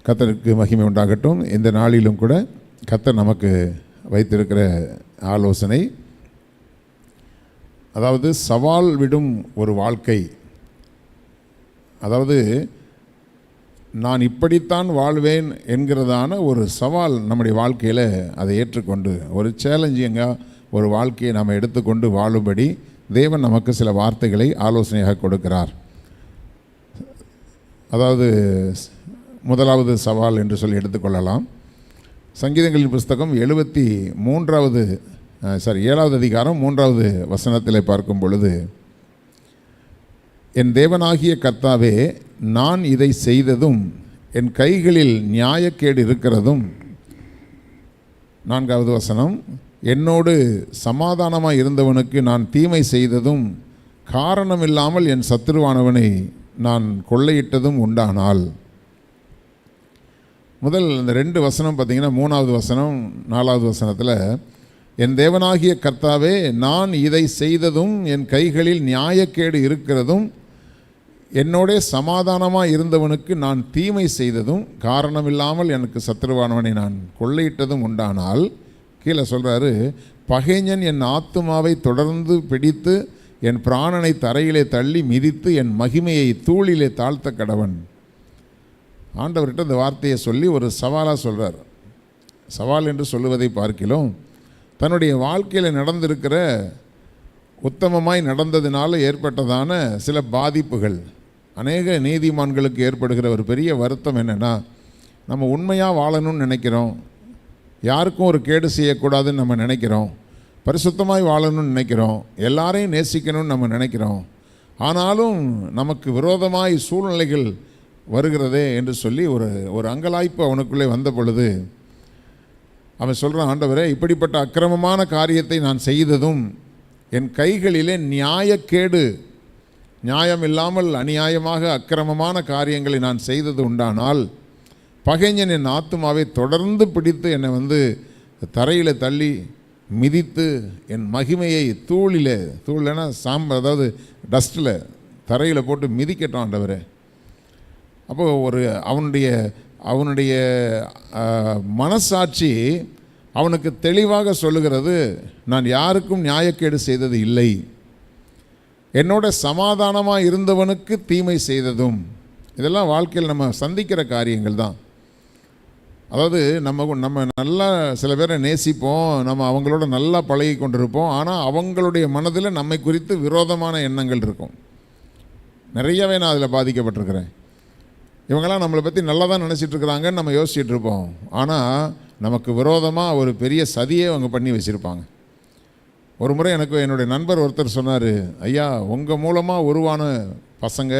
கர்த்தருக்கு மகிமை உண்டாகட்டும். இந்த நாளிலும் கூட கர்த்தர் நமக்கு வைத்திருக்கிற ஆலோசனை, அதாவது சவால் விடும் ஒரு வாழ்க்கை. அதாவது நான் இப்படித்தான் வாழ்வேன் என்கிறதான ஒரு சவால் நம்முடைய வாழ்க்கையில் அதை ஏற்றுக்கொண்டு ஒரு சேலஞ்சிங்காக ஒரு வாழ்க்கையை நாம் எடுத்துக்கொண்டு வாழும்படி தேவன் நமக்கு சில வார்த்தைகளை ஆலோசனையாக கொடுக்கிறார். அதாவது முதலாவது சவால் என்று சொல்லி எடுத்துக்கொள்ளலாம். சங்கீதங்களின் புஸ்தகம் 7வது அதிகாரம் 3வது வசனத்தில் பார்க்கும் பொழுது, என் தேவனாகிய கர்த்தாவே, நான் இதை செய்ததும் என் கைகளில் நியாயக்கேடு இருக்கிறதும். 4வது வசனம், என்னோடு சமாதானமாக இருந்தவனுக்கு நான் தீமை செய்ததும் காரணமில்லாமல் என் சத்துருவானவனை நான் கொள்ளையிட்டதும் உண்டானால். முதல் இந்த 2 வசனம் பார்த்திங்கன்னா 3வது வசனம் 4வது வசனத்தில், என் தேவனாகிய கர்த்தாவே, நான் இதை செய்ததும் என் கைகளில் நியாயக்கேடு இருக்கிறதும் என்னோட சமாதானமாக இருந்தவனுக்கு நான் தீமை செய்ததும் காரணமில்லாமல் எனக்கு சத்துருவானவனை நான் கொள்ளையிட்டதும் உண்டானால். கீழே சொல்கிறாரு, பகைஞன் என் ஆத்துமாவை தொடர்ந்து பிடித்து என் பிராணனை தரையிலே தள்ளி மிதித்து என் மகிமையை தூளிலே தாழ்த்த கடவன். ஆண்டவர்கிட்ட இந்த வார்த்தையை சொல்லி ஒரு சவாலாக சொல்கிறார். சவால் என்று சொல்லுவதை பார்க்கிலும் தன்னுடைய வாழ்க்கையில் நடந்திருக்கிற உத்தமமாய் நடந்ததினால ஏற்பட்டதான சில பாதிப்புகள், அநேக நீதிமான்களுக்கு ஏற்படுகிற ஒரு பெரிய வருத்தம் என்னென்னா, நம்ம உண்மையாக வாழணும்னு நினைக்கிறோம், யாருக்கும் ஒரு கேடு செய்யக்கூடாதுன்னு நம்ம நினைக்கிறோம், பரிசுத்தமாய் வாழணும்னு நினைக்கிறோம், எல்லாரையும் நேசிக்கணும்னு நம்ம நினைக்கிறோம். ஆனாலும் நமக்கு விரோதமாய் சூழ்நிலைகள் வருகிறதே என்று சொல்லி ஒரு அங்கலாய்ப்பு அவனுக்குள்ளே வந்த பொழுது அவன் சொல்கிறான், ஆண்டவரே, இப்படிப்பட்ட அக்கிரமமான காரியத்தை நான் செய்ததும் என் கைகளிலே நியாயக்கேடு, நியாயம் இல்லாமல் அநியாயமாக அக்கிரமமான காரியங்களை நான் செய்தது உண்டானால், பகைஞன் என் ஆத்துமாவை தொடர்ந்து பிடித்து என்னை தரையில் தள்ளி மிதித்து என் மகிமையை தூள்னா அதாவது டஸ்ட்டில் தரையில் போட்டு மிதிக்கட்டும் ஆண்டவரே. அப்போது அவனுடைய மனசாட்சி அவனுக்கு தெளிவாக சொல்லுகிறது, நான் யாருக்கும் நியாயக்கேடு செய்தது இல்லை, என்னோட சமாதானமாக இருந்தவனுக்கு தீமை செய்ததும். இதெல்லாம் வாழ்க்கையில் நம்ம சந்திக்கிற காரியங்கள் தான். அதாவது நம்ம நல்லா சில பேரை நேசிப்போம், நம்ம அவங்களோட நல்லா பழகி கொண்டிருப்போம், ஆனால் அவங்களுடைய மனதில் நம்மை குறித்து விரோதமான எண்ணங்கள் இருக்கும். நிறையவே நான் அதில் பாதிக்கப்பட்டிருக்கிறேன். இவங்கெல்லாம் நம்மளை பற்றி நல்லா தான் நினச்சிட்ருக்குறாங்கன்னு நம்ம யோசிச்சுட்டு இருப்போம், ஆனால் நமக்கு விரோதமாக ஒரு பெரிய சதியே அவங்க பண்ணி வச்சுருப்பாங்க. ஒரு முறை எனக்கு என்னுடைய நண்பர் ஒருத்தர் சொன்னார், ஐயா, உங்கள் மூலமாக உருவான பசங்க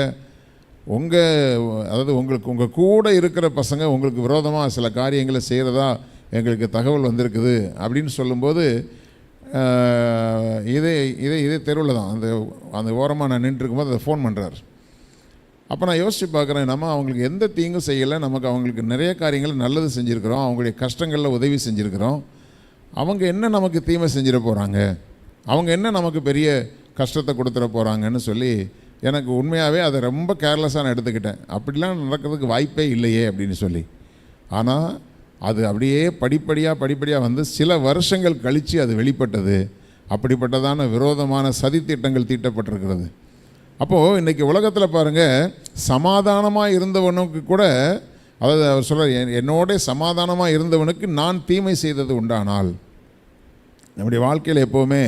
அதாவது உங்கள் கூட இருக்கிற பசங்க உங்களுக்கு விரோதமாக சில காரியங்களை செய்கிறதா எங்களுக்கு தகவல் வந்திருக்குது அப்படின்னு சொல்லும்போது, இதே தெருவில் தான் அந்த ஓரமாக நான் நின்றுருக்கும்போது அதை ஃபோன் பண்ணுறார். அப்போ நான் யோசித்து பார்க்குறேன், நம்ம அவங்களுக்கு எந்த தீங்கும் செய்யலை, நமக்கு அவங்களுக்கு நிறைய காரியங்கள் நல்லது செஞ்சுருக்கிறோம், அவங்களுடைய கஷ்டங்களில் உதவி செஞ்சுருக்கிறோம். அவங்க என்ன நமக்கு தீமை செஞ்சிட போகிறாங்க, அவங்க என்ன நமக்கு பெரிய கஷ்டத்தை கொடுத்துட போகிறாங்கன்னு சொல்லி எனக்கு உண்மையாகவே அதை ரொம்ப கேர்லெஸ்ஸாக நான் எடுத்துக்கிட்டேன். அப்படிலாம் நடக்கிறதுக்கு வாய்ப்பே இல்லையே அப்படின்னு சொல்லி. ஆனால் அது அப்படியே படிப்படியாக சில வருஷங்கள் கழித்து அது வெளிப்பட்டது. அப்படிப்பட்டதான விரோதமான சதித்திட்டங்கள் தீட்டப்பட்டிருக்கிறது. அப்போது இன்றைக்கி உலகத்தில் பாருங்கள், சமாதானமாக இருந்தவனுக்கு கூட, அதாவது அவர் சொல்கிறார், என்னோட சமாதானமாக இருந்தவனுக்கு நான் தீமை செய்தது உண்டானால். நம்முடைய வாழ்க்கையில் எப்போவுமே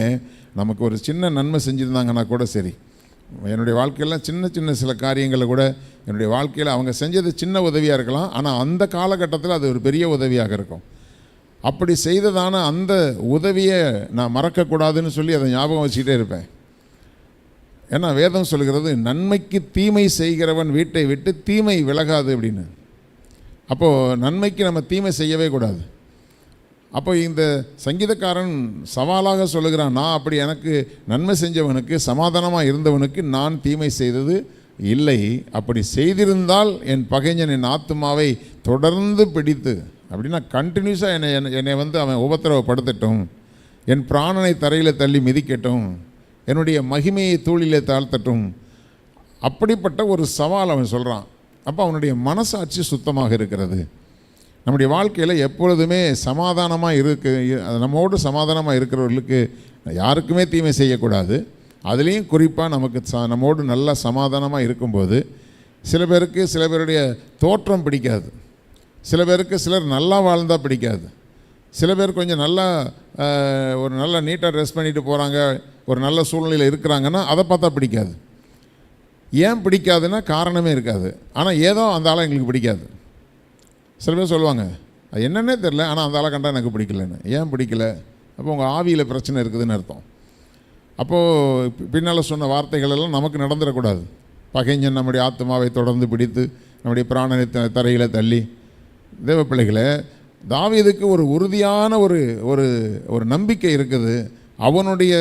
நமக்கு ஒரு சின்ன நன்மை செஞ்சுருந்தாங்கன்னா கூட சரி, என்னுடைய வாழ்க்கையெல்லாம் சின்ன சில காரியங்களை கூட என்னுடைய வாழ்க்கையில் அவங்க செஞ்சது சின்ன உதவியாக இருக்கலாம், ஆனால் அந்த காலகட்டத்தில் அது ஒரு பெரிய உதவியாக இருக்கும். அப்படி செய்ததான அந்த உதவியை நான் மறக்கக்கூடாதுன்னு சொல்லி அதை ஞாபகம் வச்சுக்கிட்டே இருப்பேன். ஏன்னா வேதம் சொல்கிறது, நன்மைக்கு தீமை செய்கிறவன் வீட்டை விட்டு தீமை விலகாது அப்படின்னு. அப்போது நன்மைக்கு நம்ம தீமை செய்யவே கூடாது. அப்போ இந்த சங்கீதக்காரன் சவாலாக சொல்லுகிறான், நான் அப்படி எனக்கு நன்மை செஞ்சவனுக்கு, சமாதானமாக இருந்தவனுக்கு நான் தீமை செய்தது இல்லை, அப்படி செய்திருந்தால் என் பகைஞன் என் ஆத்துமாவை தொடர்ந்து பிடித்து, அப்படின்னா கண்டினியூஸாக என்னை அவன் உபத்திரவப்படுத்தட்டும், என் பிராணனை தரையில் தள்ளி மிதிக்கட்டும், என்னுடைய மகிமையை தூளிலே தாழ்த்தட்டும். அப்படிப்பட்ட ஒரு சவால் அவன் சொல்கிறான். அப்போ அவனுடைய மனசாட்சி சுத்தமாக இருக்கிறது. நம்முடைய வாழ்க்கையில் எப்பொழுதுமே சமாதானமாக நம்மோடு சமாதானமாக இருக்கிறவர்களுக்கு யாருக்குமே தீமை செய்யக்கூடாது. அதுலேயும் குறிப்பாக நமக்கு நம்மோடு நல்லா சமாதானமாக இருக்கும்போது சில பேருடைய தோற்றம் பிடிக்காது, சிலர் நல்லா வாழ்ந்தால் பிடிக்காது, சில பேர் கொஞ்சம் நல்லா ஒரு நல்ல நீட்டாக ட்ரெஸ் பண்ணிட்டு போகிறாங்க, ஒரு நல்ல சூழ்நிலையில் இருக்கிறாங்கன்னா அதை பார்த்தா பிடிக்காது. ஏன் பிடிக்காதுன்னா காரணமே இருக்காது, ஆனால் ஏதோ அந்த ஆளை எங்களுக்கு பிடிக்காது. சில பேர் சொல்லுவாங்க அது என்னன்னே தெரில, ஆனால் அந்த ஆளை கண்டா எனக்கு பிடிக்கலன்னு. ஏன் பிடிக்கல? அப்போ உங்கள் ஆவியில் பிரச்சனை இருக்குதுன்னு அர்த்தம். அப்போது பின்னால் சொன்ன வார்த்தைகள் எல்லாம் நமக்கு நடந்துடக்கூடாது. பகைஞன் நம்முடைய ஆத்மாவை தொடர்ந்து பிடித்து நம்முடைய பிராணனை தரையில் தள்ளி. தேவ பிள்ளைகளை, தாவீதுக்கு ஒரு உறுதியான ஒரு நம்பிக்கை இருக்குது. அவனுடைய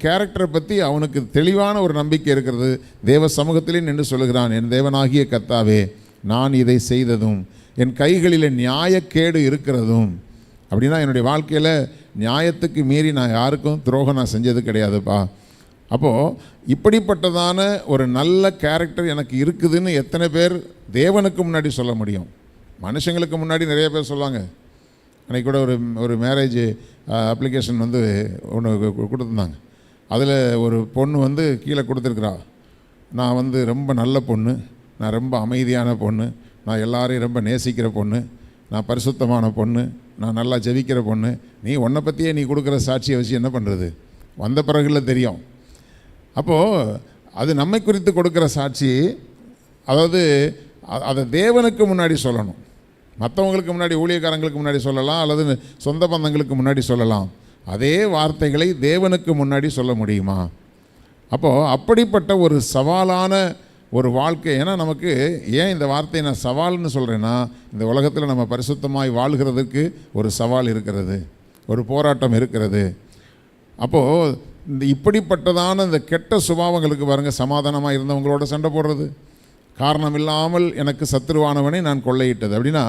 கேரக்டரை பற்றி அவனுக்கு தெளிவான ஒரு நம்பிக்கை இருக்கிறது. தேவ சமூகத்திலே நின்று சொல்லுகிறான், என் தேவனாகிய கர்த்தாவே, நான் இதை செய்ததும் என் கைகளில் நியாயக்கேடு இருக்கிறதும். அப்படின்னா என்னுடைய வாழ்க்கையில் நியாயத்துக்கு மீறி நான் யாருக்கும் துரோகம் நான் செஞ்சது கிடையாதுப்பா. அப்போது இப்படிப்பட்டதான ஒரு நல்ல கேரக்டர் எனக்கு இருக்குதுன்னு எத்தனை பேர் தேவனுக்கு முன்னாடி சொல்ல முடியும்? மனுஷங்களுக்கு முன்னாடி நிறைய பேர் சொல்லுவாங்க. அன்றைக்கி கூட ஒரு மேரேஜ் அப்ளிகேஷன் ஒன்று கொடுத்துருந்தாங்க. அதில் ஒரு பொண்ணு கீழே கொடுத்துருக்குறா, நான் ரொம்ப நல்ல பொண்ணு, நான் ரொம்ப அமைதியான பொண்ணு, நான் எல்லாரையும் ரொம்ப நேசிக்கிற பொண்ணு, நான் பரிசுத்தமான பொண்ணு, நான் நல்லா ஜெபிக்கிற பொண்ணு. நீ உன்னை பற்றியே நீ கொடுக்குற சாட்சியை வச்சு என்ன பண்ணுறது? வந்த பிறகுல தெரியும். அப்போது அது நம்மை குறித்து கொடுக்குற சாட்சி. அதாவது அதை தேவனுக்கு முன்னாடி சொல்லணும். மற்றவங்களுக்கு முன்னாடி, ஊழியக்காரங்களுக்கு முன்னாடி சொல்லலாம், அல்லது சொந்த பந்தங்களுக்கு முன்னாடி சொல்லலாம். அதே வார்த்தைகளை தேவனுக்கு முன்னாடி சொல்ல முடியுமா? அப்போது அப்படிப்பட்ட ஒரு சவாலான ஒரு வாழ்க்கை. ஏன்னா நமக்கு ஏன் இந்த வார்த்தையை நான் சவால்னு சொல்கிறேன்னா, இந்த உலகத்தில் நம்ம பரிசுத்தமாய் வாழ்கிறதுக்கு ஒரு சவால் இருக்கிறது, ஒரு போராட்டம் இருக்கிறது. அப்போது இப்படிப்பட்டதான இந்த கெட்ட சுபாவங்களுக்கு பாருங்கள், சமாதானமாக இருந்தவங்களோட சண்டை போடுறது, காரணம் இல்லாமல் எனக்கு சத்துருவானவனை நான் கொள்ளையிட்டது. அப்படின்னா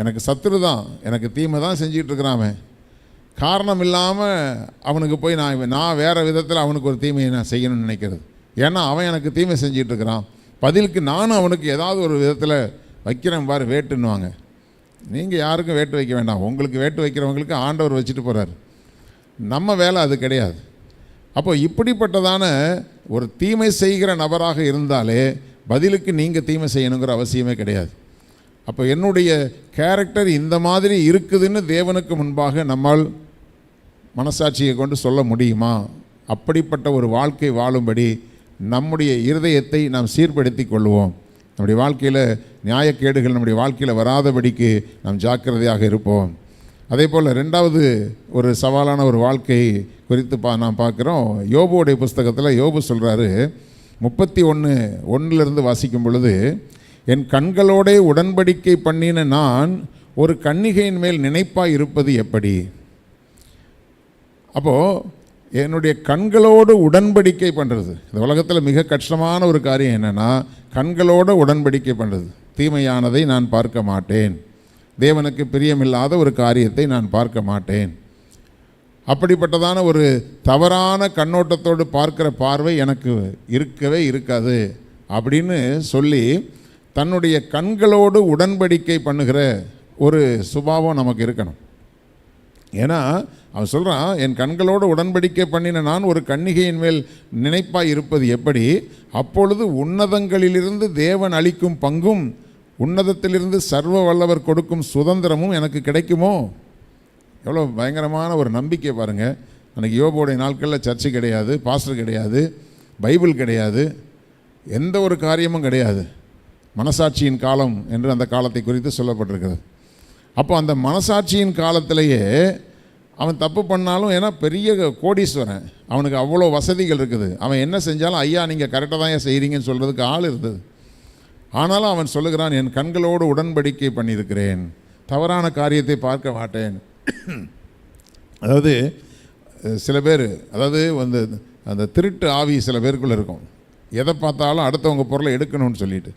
எனக்கு சத்துரு தான், எனக்கு தீமை தான் செஞ்சிகிட்டு இருக்கிறான். காரணம் இல்லாமல் அவனுக்கு போய் நான் வேறு விதத்தில் அவனுக்கு ஒரு தீமையை நான் செய்யணும்னு நினைக்கிறது. ஏன்னா அவன் எனக்கு தீமை செஞ்சிகிட்டு இருக்கிறான், பதிலுக்கு நானும் அவனுக்கு ஏதாவது ஒரு விதத்தில் வைக்கிறேன் பாரு வேட்டுன்னுவாங்க. நீங்கள் யாருக்கும் வேட்டு வைக்க வேண்டாம், உங்களுக்கு வேட்டு வைக்கிறவங்களுக்கு ஆண்டவர் வச்சுட்டு போகிறார். நம்ம வேலை அது கிடையாது. அப்போ இப்படிப்பட்டதான ஒரு தீமை செய்கிற நபராக இருந்தாலே பதிலுக்கு நீங்கள் தீமை செய்யணுங்கிற அவசியமே கிடையாது. அப்போ என்னுடைய கேரக்டர் இந்த மாதிரி இருக்குதுன்னு தேவனுக்கு முன்பாக நம்மால் மனசாட்சியை கொண்டு சொல்ல முடியுமா? அப்படிப்பட்ட ஒரு வாழ்க்கை வாழும்படி நம்முடைய இருதயத்தை நாம் சீர்படுத்தி கொள்வோம். நம்முடைய வாழ்க்கையில் நியாயக்கேடுகள் நம்முடைய வாழ்க்கையில் வராதபடிக்கு நாம் ஜாக்கிரதையாக இருப்போம். அதே போல் ரெண்டாவது ஒரு சவாலான ஒரு வாழ்க்கை குறித்து நாம் பார்க்குறோம். யோபுடைய புஸ்தகத்தில் யோபு சொல்கிறாரு, 31:1 வாசிக்கும் பொழுது, என் கண்களோடே உடன்படிக்கை பண்ணின நான் ஒரு கன்னிகையின் மேல் நினைப்பாய் இருப்பது எப்படி? அப்போது என்னுடைய கண்களோடு உடன்படிக்கை பண்ணுறது, இந்த உலகத்தில் மிக கஷ்டமான ஒரு காரியம் என்னென்னா, கண்களோடு உடன்படிக்கை பண்ணுறது. தீமையானதை நான் பார்க்க மாட்டேன், தேவனுக்கு பிரியமில்லாத ஒரு காரியத்தை நான் பார்க்க மாட்டேன். அப்படிப்பட்டதான ஒரு தவறான கண்ணோட்டத்தோடு பார்க்குற பார்வை எனக்கு இருக்கவே இருக்காது அப்படின்னு சொல்லி தன்னுடைய கண்களோடு உடன்படிக்கை பண்ணுகிற ஒரு சுபாவம் நமக்கு இருக்கணும். ஏன்னா அவன் சொல்கிறான், என் கண்களோடு உடன்படிக்கை பண்ணின நான் ஒரு கன்னிகையின் மேல் நினைப்பாய் இருப்பது எப்படி? அப்பொழுது உன்னதங்களிலிருந்து தேவன் அளிக்கும் பங்கும் உன்னதத்திலிருந்து சர்வ வல்லவர் கொடுக்கும் சுதந்திரமும் எனக்கு கிடைக்குமோ? எவ்வளோ பயங்கரமான ஒரு நம்பிக்கை பாருங்கள். அன்றைக்கி யோபுடைய நாட்களில் சர்ச்சு கிடையாது, பாஸ்டர் கிடையாது, பைபிள் கிடையாது, எந்த ஒரு காரியமும் கிடையாது. மனசாட்சியின் காலம் என்று அந்த காலத்தை குறித்து சொல்லப்பட்டிருக்கிறது. அப்போ அந்த மனசாட்சியின் காலத்திலேயே அவன் தப்பு பண்ணாலும், ஏன்னா பெரிய கோடீஸ்வரன், அவனுக்கு அவ்வளோ வசதிகள் இருக்குது, அவன் என்ன செஞ்சாலும் ஐயா நீங்கள் கரெக்டாக தான் செய்கிறீங்கன்னு சொல்கிறதுக்கு ஆள் இருந்தது. ஆனாலும் அவன் சொல்லுகிறான், என் கண்களோடு உடன்படிக்கை பண்ணியிருக்கிறேன், தவறான காரியத்தை பார்க்க மாட்டேன். அதாவது சில பேர், அதாவது அந்த திருட்டு ஆவி சில பேருக்குள்ளே இருக்கும், எதை பார்த்தாலும் அடுத்தவங்க பொருளை எடுக்கணும்னு சொல்லிட்டு.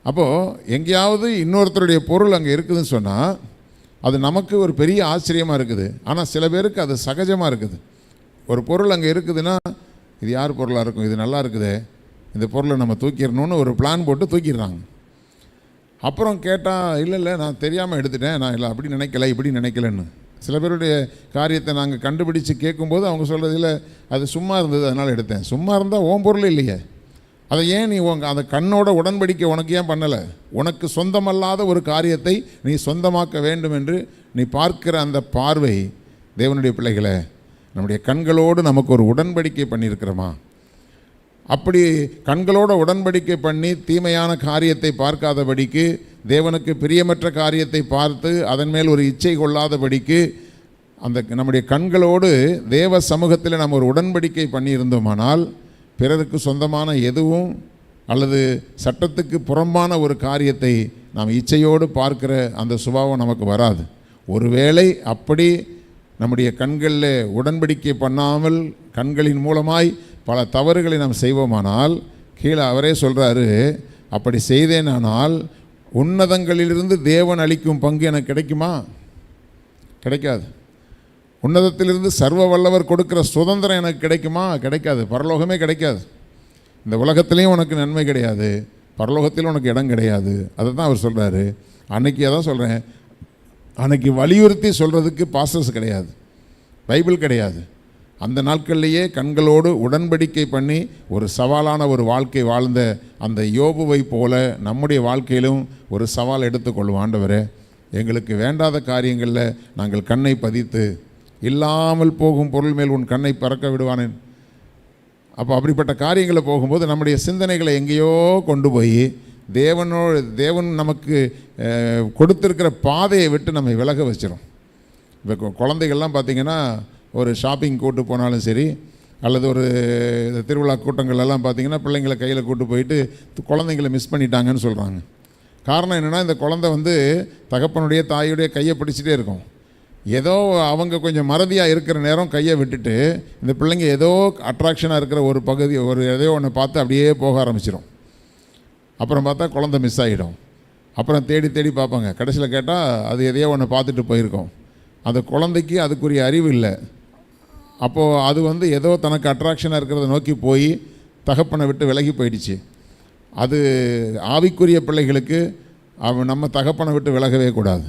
அப்போது எங்கேயாவது இன்னொருத்தருடைய பொருள் அங்கே இருக்குதுன்னு சொன்னால் அது நமக்கு ஒரு பெரிய ஆச்சரியமாக இருக்குது. ஆனால் சில பேருக்கு அது சகஜமாக இருக்குது. ஒரு பொருள் அங்கே இருக்குதுன்னா, இது யார் பொருளாக இருக்கும், இது நல்லா இருக்குதே, இந்த பொருளை நம்ம தூக்கிடணும்னு ஒரு பிளான் போட்டு தூக்கிடுறாங்க. அப்புறம் கேட்டால் இல்லை நான் தெரியாமல் எடுத்துட்டேன், நான் இல்லை அப்படி நினைக்கல இப்படி நினைக்கலன்னு. சில பேருடைய காரியத்தை நாங்கள் கண்டுபிடிச்சு கேட்கும்போது அவங்க சொல்கிறது இல்லை அது சும்மா இருந்தது அதனால் எடுத்தேன். சும்மா இருந்தால் ஓம் பொருள் இல்லையே, அதை ஏன் நீ அந்த கண்ணோட உடன்படிக்கை உனக்கு ஏன் பண்ணலை? உனக்கு சொந்தமல்லாத ஒரு காரியத்தை நீ சொந்தமாக்க வேண்டும் என்று நீ பார்க்கிற அந்த பார்வை, தேவனுடைய பிள்ளைகளை, நம்முடைய கண்களோடு நமக்கு ஒரு உடன்படிக்கை பண்ணியிருக்கிறோமா? அப்படி கண்களோட உடன்படிக்கை பண்ணி தீமையான காரியத்தை பார்க்காதபடிக்கு, தேவனுக்கு பிரியமற்ற காரியத்தை பார்த்து அதன் மேல் ஒரு இச்சை கொள்ளாதபடிக்கு அந்த நம்முடைய கண்களோடு தேவ சமூகத்தில் நம்ம ஒரு உடன்படிக்கை பண்ணியிருந்தோமானால், பிறருக்கு சொந்தமான எதுவும் அல்லது சட்டத்துக்கு புறம்பான ஒரு காரியத்தை நாம் இச்சையோடு பார்க்கிற அந்த சுபாவம் நமக்கு வராது. ஒருவேளை அப்படி நம்முடைய கண்களில் உடன்படிக்கை பண்ணாமல் கண்களின் மூலமாய் பல தவறுகளை நாம் செய்வோமானால், கீழே அவரே சொல்கிறாரு, அப்படி செய்தேனானால் உன்னதங்களிலிருந்து தேவன் அளிக்கும் பங்கு எனக்கு கிடைக்குமா? கிடைக்காது. உன்னதத்திலிருந்து சர்வ வல்லவர் கொடுக்குற சுதந்திரம் எனக்கு கிடைக்குமா? கிடைக்காது. பரலோகமே கிடைக்காது. இந்த உலகத்திலையும் உனக்கு நன்மை கிடையாது, பரலோகத்திலும் உனக்கு இடம் கிடையாது. அதை தான் அவர் சொல்கிறாரு. அன்னைக்கு அதான் சொல்கிறேன், அன்னைக்கு வலியுறுத்தி சொல்கிறதுக்கு பாஸ்டர்ஸ் கிடையாது, பைபிள் கிடையாது. அந்த நாட்கள்லேயே கண்களோடு உடன்படிக்கை பண்ணி ஒரு சவாலான ஒரு வாழ்க்கை வாழ்ந்த அந்த யோபுவை போல நம்முடைய வாழ்க்கையிலும் ஒரு சவால் எடுத்துக்கொள்ளும். ஆண்டவரே, எங்களுக்கு வேண்டாத காரியங்களில் நாங்கள் கண்ணை பதித்து, இல்லாமல் போகும் பொருள் மேல் உன் கண்ணை பறக்க விடுவானேன். அப்போ அப்படிப்பட்ட காரியங்களை போகும்போது நம்முடைய சிந்தனைகளை எங்கேயோ கொண்டு போய் தேவன் நமக்கு கொடுத்துருக்கிற பாதையை விட்டு நம்மை விலக வச்சிடும். இப்போ குழந்தைகள்லாம் பார்த்திங்கன்னா, ஒரு ஷாப்பிங் கூட்டு போனாலும் சரி, அல்லது ஒரு திருவிழா கூட்டங்கள்லாம் பார்த்திங்கன்னா பிள்ளைங்களை கையில் கூட்டு போயிட்டு குழந்தைங்களை மிஸ் பண்ணிட்டாங்கன்னு சொல்கிறாங்க. காரணம் என்னென்னா, இந்த குழந்தை தகப்பனுடைய தாயுடைய கையை பிடிச்சிட்டே இருக்கும். ஏதோ அவங்க கொஞ்சம் மறதியாக இருக்கிற நேரம் கையை விட்டுட்டு இந்த பிள்ளைங்க ஏதோ அட்ராக்ஷனாக இருக்கிற ஒரு பகுதி, ஒரு ஏதோ ஒன்று பார்த்து அப்படியே போக ஆரம்பிச்சிடும். அப்புறம் பார்த்தா குழந்தை மிஸ் ஆகிடும். அப்புறம் தேடி தேடி பார்ப்பாங்க. கடைசியில் கேட்டால் அது எதையோ ஒன்று பார்த்துட்டு போயிருக்கோம். அந்த குழந்தைக்கு அதுக்குரிய அறிவு இல்லை. அப்போது அது ஏதோ தனக்கு அட்ராக்ஷனாக இருக்கிறத நோக்கி போய் தகப்பனை விட்டு விலகி போயிடுச்சு. அது ஆவிக்குரிய பிள்ளைகளுக்கு நம்ம தகப்பனை விட்டு விலகவே கூடாது.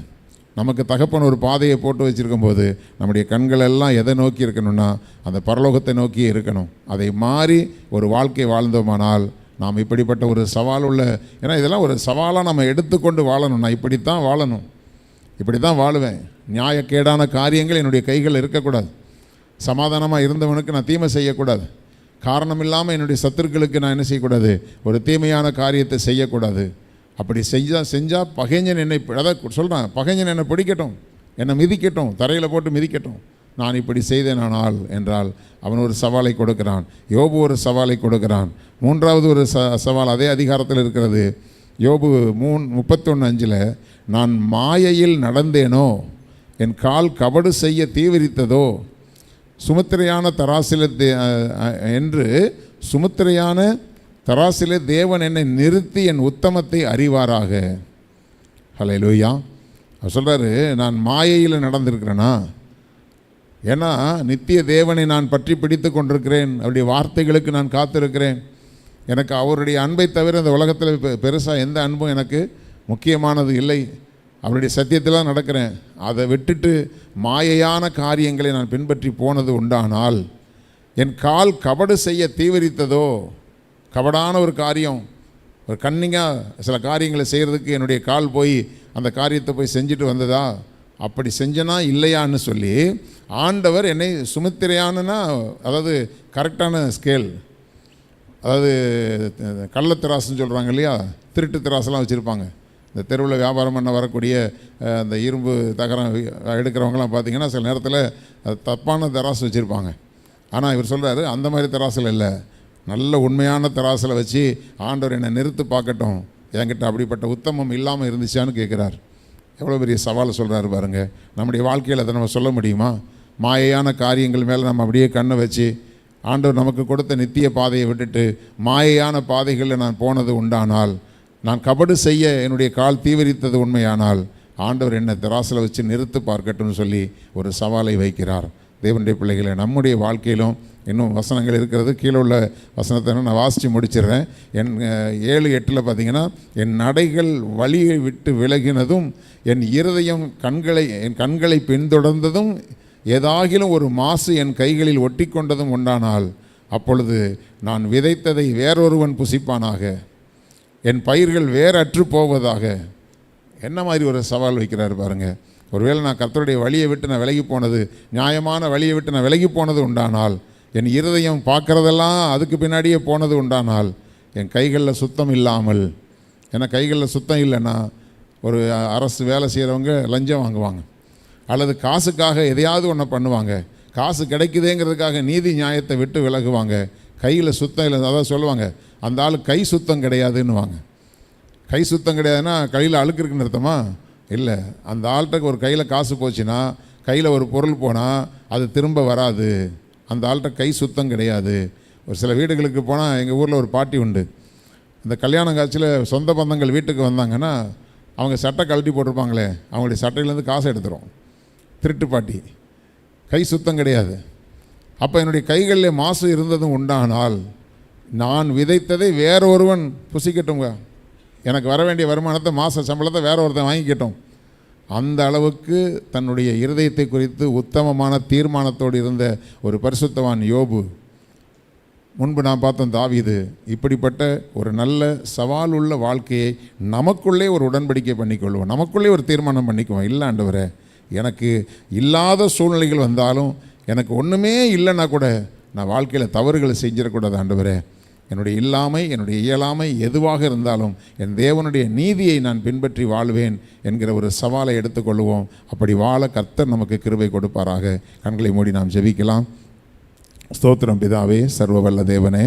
நமக்கு தகப்பன் ஒரு பாதையை போட்டு வச்சுருக்கும்போது நம்முடைய கண்கள் எல்லாம் எதை நோக்கி இருக்கணும்னா அந்த பரலோகத்தை நோக்கி இருக்கணும். அதை மாறி ஒரு வாழ்க்கை வாழ்ந்தோமானால் நாம் இப்படிப்பட்ட ஒரு சவால் உள்ள, ஏன்னா இதெல்லாம் ஒரு சவாலாக நம்ம எடுத்துக்கொண்டு வாழணும். நான் இப்படித்தான் வாழணும், இப்படி தான் வாழுவேன், நியாயக்கேடான காரியங்கள் என்னுடைய கைகள் இருக்கக்கூடாது, சமாதானமாக இருந்தவனுக்கு நான் தீமை செய்யக்கூடாது, காரணம் இல்லாமல் என்னுடைய சத்துருக்களுக்கு நான் என்ன செய்யக்கூடாது, ஒரு தீமையான காரியத்தை செய்யக்கூடாது. அப்படி செஞ்சால் பகைஞன் என்னை, அதான் சொல்கிறேன், பகைஞன் என்னை பிடிக்கட்டும், என்னை மிதிக்கட்டும், தரையில் போட்டு மிதிக்கட்டும், நான் இப்படி செய்தேனானால் என்றால் அவன் ஒரு சவாலை கொடுக்கிறான். யோபு ஒரு சவாலை கொடுக்கிறான். மூன்றாவது ஒரு சவால் அதே அதிகாரத்தில் இருக்கிறது. யோபு 31:5, நான் மாயையில் நடந்தேனோ, என் கால் கபடு செய்ய தீவிரித்ததோ, சுமுத்திரையான தராசில என்று சுமுத்திரையான தராசிலே தேவன் என்னை நிறுத்தி என் உத்தமத்தை அறிவாராக. ஹல்லேலூயா. அவர் சொல்கிறாரு, நான் மாயையில் நடந்திருக்கிறேனா? ஏன்னா நித்திய தேவனை நான் பற்றி பிடித்து கொண்டிருக்கிறேன், அவருடைய வார்த்தைகளுக்கு நான் காத்திருக்கிறேன். எனக்கு அவருடைய அன்பை தவிர இந்த உலகத்தில் பெருசாக எந்த அன்பும் எனக்கு முக்கியமானது இல்லை. அவருடைய சத்தியத்தில் நடக்கிறேன். அதை விட்டுட்டு மாயையான காரியங்களை நான் பின்பற்றி போனது உண்டானால், என் கால் கபடு செய்ய தீவிரித்ததோ, கபடான ஒரு காரியம், ஒரு கன்னிங்காக சில காரியங்களை செய்கிறதுக்கு என்னுடைய கால் போய் அந்த காரியத்தை போய் செஞ்சுட்டு வந்ததா, அப்படி செஞ்சனா இல்லையான்னு சொல்லி ஆண்டவர் என்னை சுமுத்திரையானனா, அதாவது கரெக்டான ஸ்கேல், அதாவது கள்ளத்திராசுன்னு சொல்கிறாங்க இல்லையா, திருட்டு திராசெல்லாம் வச்சுருப்பாங்க. இந்த தெருவில் வியாபாரம் பண்ண வரக்கூடிய அந்த இரும்பு தகரம் எடுக்கிறவங்களாம் பார்த்திங்கன்னா சில நேரத்தில் அது தப்பான தராசு வச்சுருப்பாங்க. ஆனால் இவர் சொல்கிறாரு, அந்த மாதிரி தராசில் இல்லை, நல்ல உண்மையான தராசில் வச்சு ஆண்டவர் என்னை நிறுத்து பார்க்கட்டும், என்கிட்ட அப்படிப்பட்ட உத்தமம் இல்லாமல் இருந்துச்சான்னு கேட்குறார். எவ்வளோ பெரிய சவால் சொல்கிறாரு பாருங்கள். நம்முடைய வாழ்க்கையில் அதை நம்ம சொல்ல முடியுமா? மாயையான காரியங்கள் மேலே நம்ம அப்படியே கண்ணை வச்சு ஆண்டவர் நமக்கு கொடுத்த நித்திய பாதையை விட்டுட்டு மாயையான பாதைகளில் நான் போனது உண்டானால், நான் கபடு செய்ய என்னுடைய கால் தீவிரித்தது உண்மையானால், ஆண்டவர் என்னை தராசில் வச்சு நிறுத்து பார்க்கட்டும்னு சொல்லி ஒரு சவாலை வைக்கிறார். தேவனுடைய பிள்ளைகளை, நம்முடைய வாழ்க்கையிலும் இன்னும் வசனங்கள் இருக்கிறது. கீழே உள்ள வசனத்தை நான் வாசித்து முடிச்சிடுறேன். 7:8 பார்த்தீங்கன்னா, என் நடைகள் வழியை விட்டு விலகினதும் என் இருதயம் என் கண்களை பின்தொடர்ந்ததும் ஏதாகிலும் ஒரு மாசு என் கைகளில் ஒட்டி கொண்டதும் உண்டானால் அப்பொழுது நான் விதைத்ததை வேறொருவன் புசிப்பானாக, என் பயிர்கள் வேறற்று போவதாக. என்ன மாதிரி ஒரு சவால் வைக்கிறார் பாருங்கள். ஒருவேளை நான் கர்த்தருடைய வழியை விட்டு நான் விலகி போனது, நியாயமான வழியை விட்டு நான் விலகி போனது உண்டானால், என் இருதயம் பார்க்குறதெல்லாம் அதுக்கு பின்னாடியே போனது உண்டானால், என் கைகளில் சுத்தம் இல்லாமல், ஏன்னா கைகளில் சுத்தம் இல்லைன்னா ஒரு அரசு வேலை செய்கிறவங்க லஞ்சம் வாங்குவாங்க, அல்லது காசுக்காக எதையாவது ஒன்று பண்ணுவாங்க, காசு கிடைக்குதேங்கிறதுக்காக நீதி நியாயத்தை விட்டு விலகுவாங்க. கையில் சுத்தம் இல்லை, அதான் சொல்லுவாங்க, அந்த ஆள் கை சுத்தம் கிடையாதுன்னுவாங்க. கை சுத்தம் கிடையாதுன்னா கையில் அழுக்கு இருக்குன்னு அர்த்தமா? இல்லை. அந்த ஆள்கிட்ட ஒரு கையில் காசு போச்சுன்னா, கையில் ஒரு பொருள் போனால் அது திரும்ப வராது. அந்த ஆள்கிட்ட கை சுத்தம் கிடையாது. ஒரு சில வீடுகளுக்கு போனால், எங்கள் ஊரில் ஒரு பாட்டி உண்டு. இந்த கல்யாண காட்சியில் சொந்த பந்தங்கள் வீட்டுக்கு வந்தாங்கன்னா அவங்க சட்டை கழட்டி போட்டிருப்பாங்களே, அவங்களுடைய சட்டையிலேருந்து காசை எடுத்துரும். திருட்டு பாட்டி. கை சுத்தம் கிடையாது. அப்போ என்னுடைய கைகளில் மாசு இருந்ததும் உண்டானால் நான் விதைத்ததை வேற ஒருவன் புசிக்கட்டுங்க, எனக்கு வர வேண்டிய வருமானத்தை மாத சம்பளத்தை வேற ஒருத்தன் வாங்கிக்கட்டும். அந்த அளவுக்கு தன்னுடைய இருதயத்தை குறித்து உத்தமமான தீர்மானத்தோடு இருந்த ஒரு பரிசுத்தவான் யோபு. முன்பு நான் பார்த்தோம் தாவீது. இப்படிப்பட்ட ஒரு நல்ல சவால் உள்ள வாழ்க்கையை நமக்குள்ளே ஒரு உடன்படிக்கை பண்ணிக்கொள்வோம், நமக்குள்ளே ஒரு தீர்மானம் பண்ணிக்குவோம். இல்லை ஆண்டவரே, எனக்கு இல்லாத சூழ்நிலைகள் வந்தாலும், எனக்கு ஒன்றுமே இல்லைன்னா கூட நான் வாழ்க்கையில் தவறுகளை செஞ்சிடக்கூடாது ஆண்டவரே. என்னுடைய இல்லாமை, என்னுடைய இயலாமை எதுவாக இருந்தாலும் என் தேவனுடைய நீதியை நான் பின்பற்றி வாழ்வேன் என்கிற ஒரு சவாலை எடுத்துக்கொள்வோம். அப்படி வாழ கர்த்தர் நமக்கு கிருபை கொடுப்பாராக. கண்களை மூடி நாம் ஜெபிக்கலாம். ஸ்தோத்திரம் பிதாவே, சர்வ வல்ல தேவனே,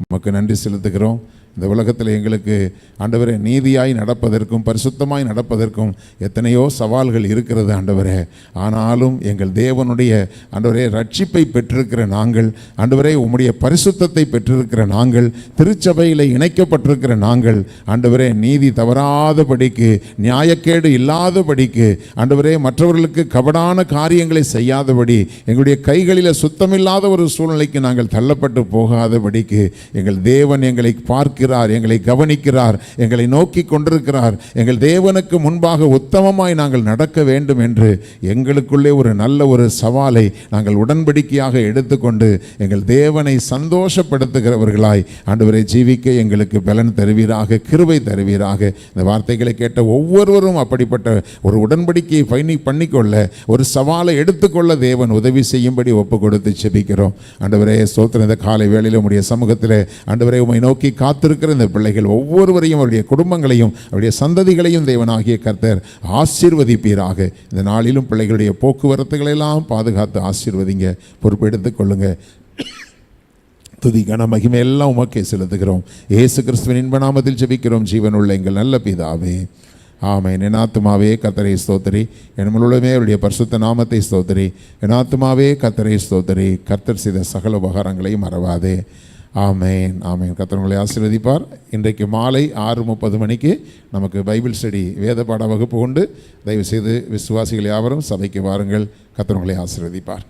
உமக்கு நன்றி செலுத்துகிறோம். இந்த உலகத்தில் எங்களுக்கு ஆண்டவரே நீதியாய் நடப்பதற்கும் பரிசுத்தமாய் நடப்பதற்கும் எத்தனையோ சவால்கள் இருக்கிறது ஆண்டவரே. ஆனாலும் எங்கள் தேவனுடைய ஆண்டவரே ரட்சிப்பை பெற்றிருக்கிற நாங்கள், ஆண்டவரே உம்முடைய பரிசுத்தத்தை பெற்றிருக்கிற நாங்கள், திருச்சபையில் இணைக்கப்பட்டிருக்கிற நாங்கள், ஆண்டவரே நீதி தவறாதபடிக்கு, நியாயக்கேடு இல்லாதபடிக்கு, ஆண்டவரே மற்றவர்களுக்கு கபடான காரியங்களை செய்யாதபடி, எங்களுடைய கைகளில் சுத்தமில்லாத ஒரு சூழ்நிலைக்கு நாங்கள் தள்ளப்பட்டு போகாதபடிக்கு எங்கள் தேவன் எங்களை பார்க்கிறார், எங்களை கவனிக்கிறார், எங்களை நோக்கி கொண்டிருக்கிறார். எங்கள் தேவனுக்கு முன்பாக உத்தமமாய் நாங்கள் நடக்க வேண்டும் என்று எங்களுக்குள்ளே ஒரு நல்ல ஒரு சவாலை நாங்கள் உடன்படிக்கையாக எடுத்துக்கொண்டு எங்கள் தேவனை சந்தோஷப்படுத்துகிறவர்களாய் ஆண்டவரை ஜீவிக்க எங்களுக்கு பலன் தருவீராக, கிருபை தருவீராக. இந்த வார்த்தைகளை கேட்ட ஒவ்வொருவரும் அப்படிப்பட்ட ஒரு உடன்படிக்கையை பண்ணிக்கொள்ள, ஒரு சவாலை எடுத்துக்கொள்ள தேவன் உதவி செய்யும்படி ஒப்பு கொடுத்து செபிக்கிறோம். ஆண்டவரே ஸ்தோத்திரம். இந்த காலை வேளையில் உம்முடைய சமூகத்தில் ஆண்டவரே உம்மை நோக்கி காத்திருக்கிற இந்த பிள்ளைகள் ஒவ்வொருவரையும், அவருடைய குடும்பங்களையும், அவருடைய சந்ததிகளையும் தேவனாகிய கர்த்தர் ஆசீர்வதிப்பீராக. இந்த நாளிலும் பிள்ளைகளுடைய போக்குவரத்துகளெல்லாம் பாதுகாத்து ஆசீர்வதிங்க, பொறுப்பெடுத்துக் கொள்ளுங்க. துதி கன மகிமை எல்லாம் உமக்கே செலுத்துகிறோம். இயேசு கிறிஸ்துவின் இன்ப நாமத்தில் ஜெபிக்கிறோம் ஜீவனுள்ள எங்கள் நல்ல பிதாவே, ஆமென். என் ஆத்துமாவே கர்த்தரை ஸ்தோத்திரி, என் முழுவதுமே அவருடைய பரிசுத்த நாமத்தை ஸ்தோத்திரி. என் ஆத்துமாவே கர்த்தரை ஸ்தோத்திரி, கர்த்தர் செய்த சகல உபகாரங்களையும் மறவாதே. ஆமென், ஆமென். கர்த்தர் உங்களை ஆசீர்வதிப்பார். இன்றைக்கு மாலை 6:30 மணிக்கு நமக்கு பைபிள் ஸ்டடி வேத பாட வகுப்பு உண்டு. தயவுசெய்து விசுவாசிகள் யாவரும் சபைக்கு வாருங்கள். கர்த்தர் உங்களை ஆசீர்வதிப்பார்.